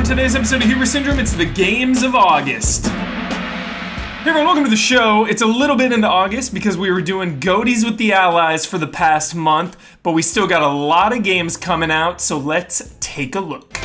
today's episode of Hero Syndrome, it's the Games of August. Hey everyone, welcome to the show. It's a little bit into August because we were doing Goaties with the Allies for the past month, but we still got a lot of games coming out, so let's take a look.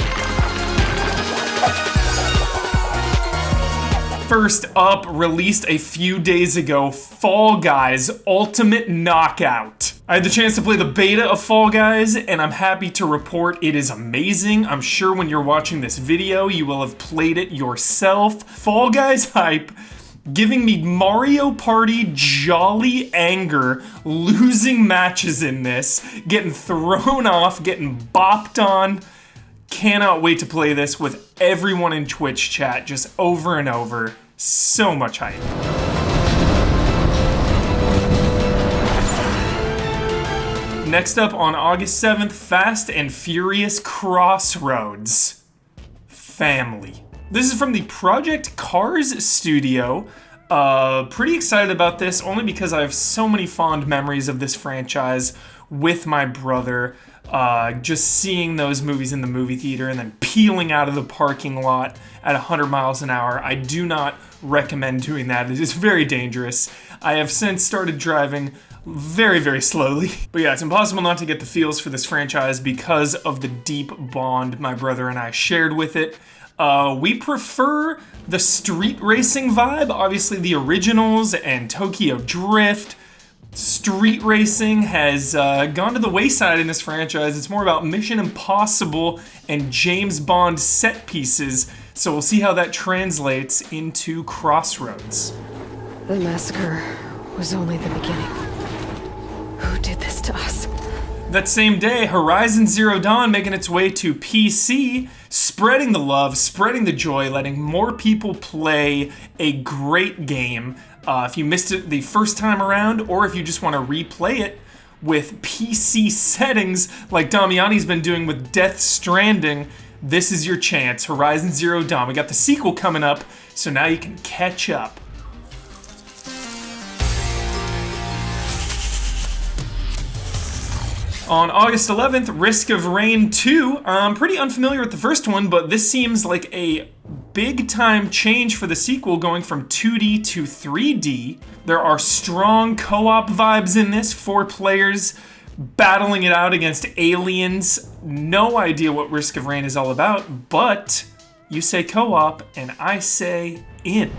First up, released a few days ago, Fall Guys Ultimate Knockout. I had the chance to play the beta of Fall Guys, and I'm happy to report it is amazing. I'm sure when you're watching this video, you will have played it yourself. Fall Guys hype, giving me Mario Party jolly anger, losing matches in this, getting thrown off, getting bopped on. Cannot wait to play this with everyone in Twitch chat, just over and over. So much hype. Next up on August 7th, Fast and Furious Crossroads. Family. This is from the Project Cars studio. Pretty excited about this, only because I have so many fond memories of this franchise with my brother. Just seeing those movies in the movie theater and then peeling out of the parking lot at 100 miles an hour. I do not recommend doing that. It is very dangerous. I have since started driving very, very slowly. But yeah, it's impossible not to get the feels for this franchise because of the deep bond my brother and I shared with it. We prefer the street racing vibe, obviously the originals and Tokyo Drift. Street racing has gone to the wayside in this franchise. It's more about Mission Impossible and James Bond set pieces, so we'll see how that translates into Crossroads. The massacre was only the beginning. Who did this to us? That same day, Horizon Zero Dawn making its way to PC, spreading the love, spreading the joy, letting more people play a great game. If you missed it the first time around, or if you just want to replay it with PC settings like Damiani's been doing with Death Stranding, this is your chance. Horizon Zero Dawn. We got the sequel coming up, so now you can catch up. On August 11th, Risk of Rain 2. I'm pretty unfamiliar with the first one, but this seems like a big-time change for the sequel, going from 2D to 3D. There are strong co-op vibes in this, 4 players battling it out against aliens. No idea what Risk of Rain is all about, but you say co-op, and I say in.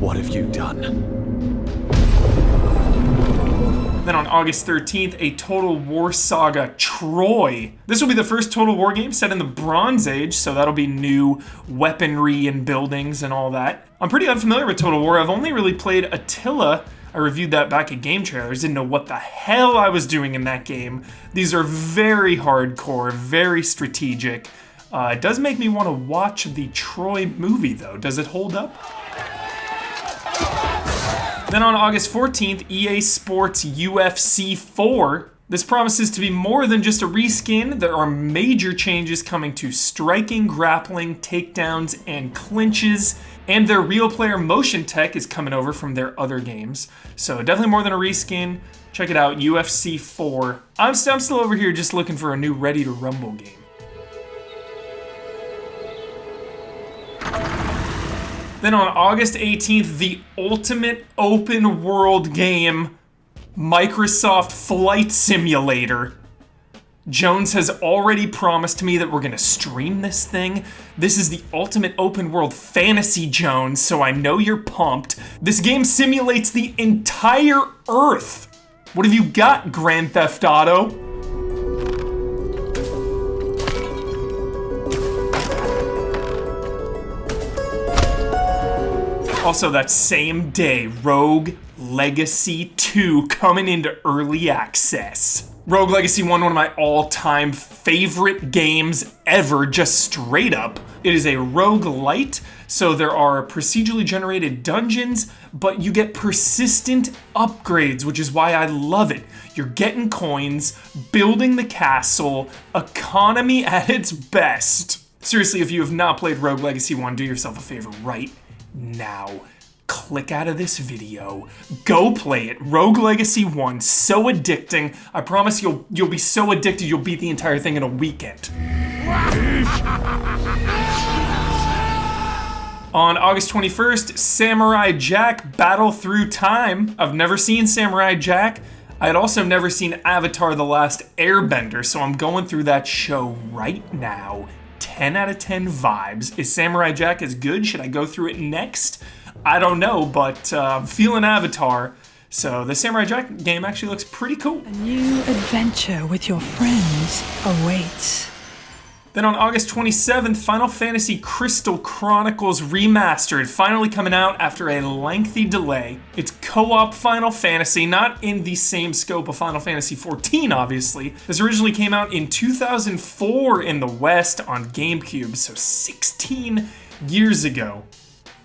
What have you done? Then on August 13th, a Total War Saga Troy. This will be the first Total War game set in the Bronze Age, so that'll be new weaponry and buildings and all that. I'm pretty unfamiliar with Total War. I've only really played Attila. I reviewed that back at Game Trailers. Didn't know what the hell I was doing in that game. These are very hardcore, very strategic. It does make me want to watch the Troy movie, though. Does it hold up? Then on August 14th, EA Sports UFC 4. This promises to be more than just a reskin. There are major changes coming to striking, grappling, takedowns, and clinches. And their real player motion tech is coming over from their other games. So definitely more than a reskin. Check it out, UFC 4. I'm still over here just looking for a new Ready to Rumble game. Then on August 18th, the ultimate open world game, Microsoft Flight Simulator. Jones has already promised me that we're gonna stream this thing. This is the ultimate open world fantasy, Jones, so I know you're pumped. This game simulates the entire Earth. What have you got, Grand Theft Auto? Also, that same day, Rogue Legacy 2 coming into early access. Rogue Legacy 1, one of my all-time favorite games ever, just straight up. It is a roguelite, so there are procedurally generated dungeons, but you get persistent upgrades, which is why I love it. You're getting coins, building the castle, economy at its best. Seriously, if you have not played Rogue Legacy 1, do yourself a favor right now. click out of this video. Go play it. Rogue Legacy 1, so addicting. I promise you'll be so addicted you'll beat the entire thing in a weekend. On August 21st, Samurai Jack Battle Through Time. I've never seen Samurai Jack. I had also never seen Avatar: The Last Airbender, so I'm going through that show right now. 10 out of 10 vibes. Is Samurai Jack as good? Should I go through it next? I don't know, but I'm feeling Avatar. So the Samurai Jack game actually looks pretty cool. A new adventure with your friends awaits. Then on August 27th, Final Fantasy Crystal Chronicles Remastered, finally coming out after a lengthy delay. It's co-op Final Fantasy, not in the same scope of Final Fantasy XIV, obviously. This originally came out in 2004 in the West on GameCube, so 16 years ago.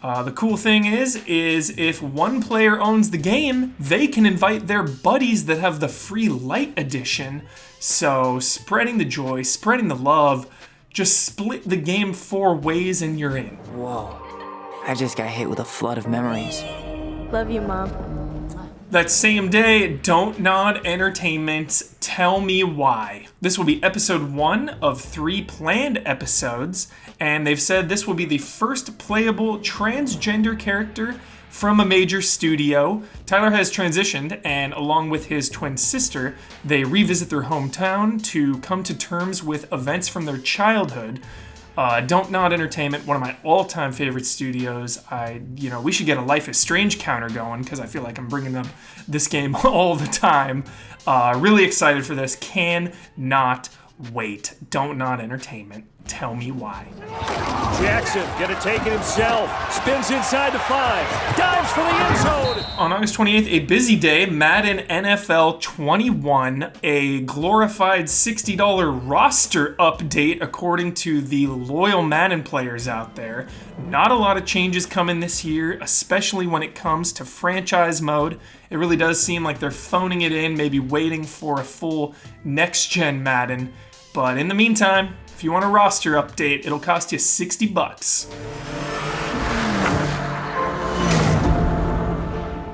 The cool thing is if one player owns the game, they can invite their buddies that have the free light edition. So spreading the joy, spreading the love, just split the game 4 ways and you're in. Whoa, I just got hit with a flood of memories. Love you, Mom. That same day, Don't Nod Entertainment, Tell Me Why. This will be episode 1 of 3 planned episodes, and they've said this will be the first playable transgender character from a major studio. Tyler has transitioned, and along with his twin sister, they revisit their hometown to come to terms with events from their childhood. Don't Nod Entertainment, one of my all-time favorite studios. We should get a Life is Strange counter going because I feel like I'm bringing up this game all the time. Really excited for this. Cannot wait. Don't Nod Entertainment. Tell me why. Jackson gonna take it himself. Spins inside the 5. Dives for the end zone. On August 28th, a busy day, Madden NFL 21, a glorified $60 roster update according to the loyal Madden players out there. Not a lot of changes coming this year, especially when it comes to franchise mode. It really does seem like they're phoning it in, maybe waiting for a full next-gen Madden. But in the meantime, if you want a roster update, it'll cost you $60.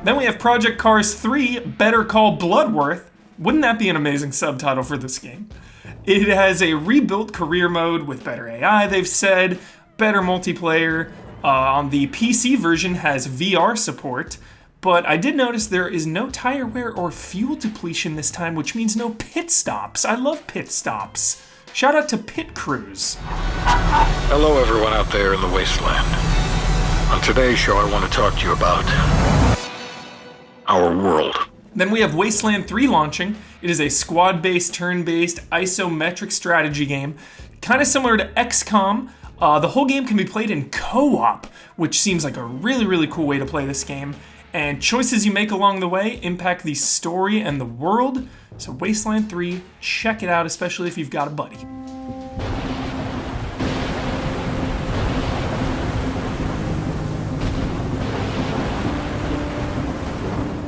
Then we have Project Cars 3, Better Call Bloodworth. Wouldn't that be an amazing subtitle for this game? It has a rebuilt career mode with better AI, they've said, better multiplayer. On the PC version has VR support, but I did notice there is no tire wear or fuel depletion this time, which means no pit stops. I love pit stops. Shout out to Pit Crews. Hello everyone out there in the Wasteland. On today's show I want to talk to you about our world. Then we have Wasteland 3 launching. It is a squad-based, turn-based, isometric strategy game. Kind of similar to XCOM. The whole game can be played in co-op, which seems like a really, really cool way to play this game. And choices you make along the way impact the story and the world. So Wasteland 3, check it out, especially if you've got a buddy.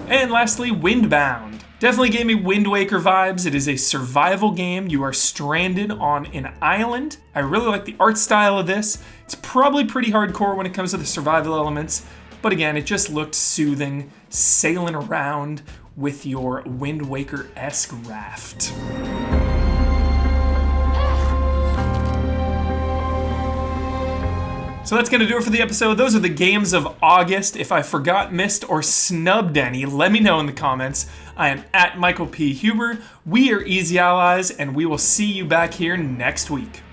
And lastly, Windbound. Definitely gave me Wind Waker vibes. It is a survival game. You are stranded on an island. I really like the art style of this. It's probably pretty hardcore when it comes to the survival elements. But again, it just looked soothing, sailing around with your Wind Waker-esque raft. So that's going to do it for the episode. Those are the games of August. If I forgot, missed, or snubbed any, let me know in the comments. I am at Michael P. Huber. We are Easy Allies, and we will see you back here next week.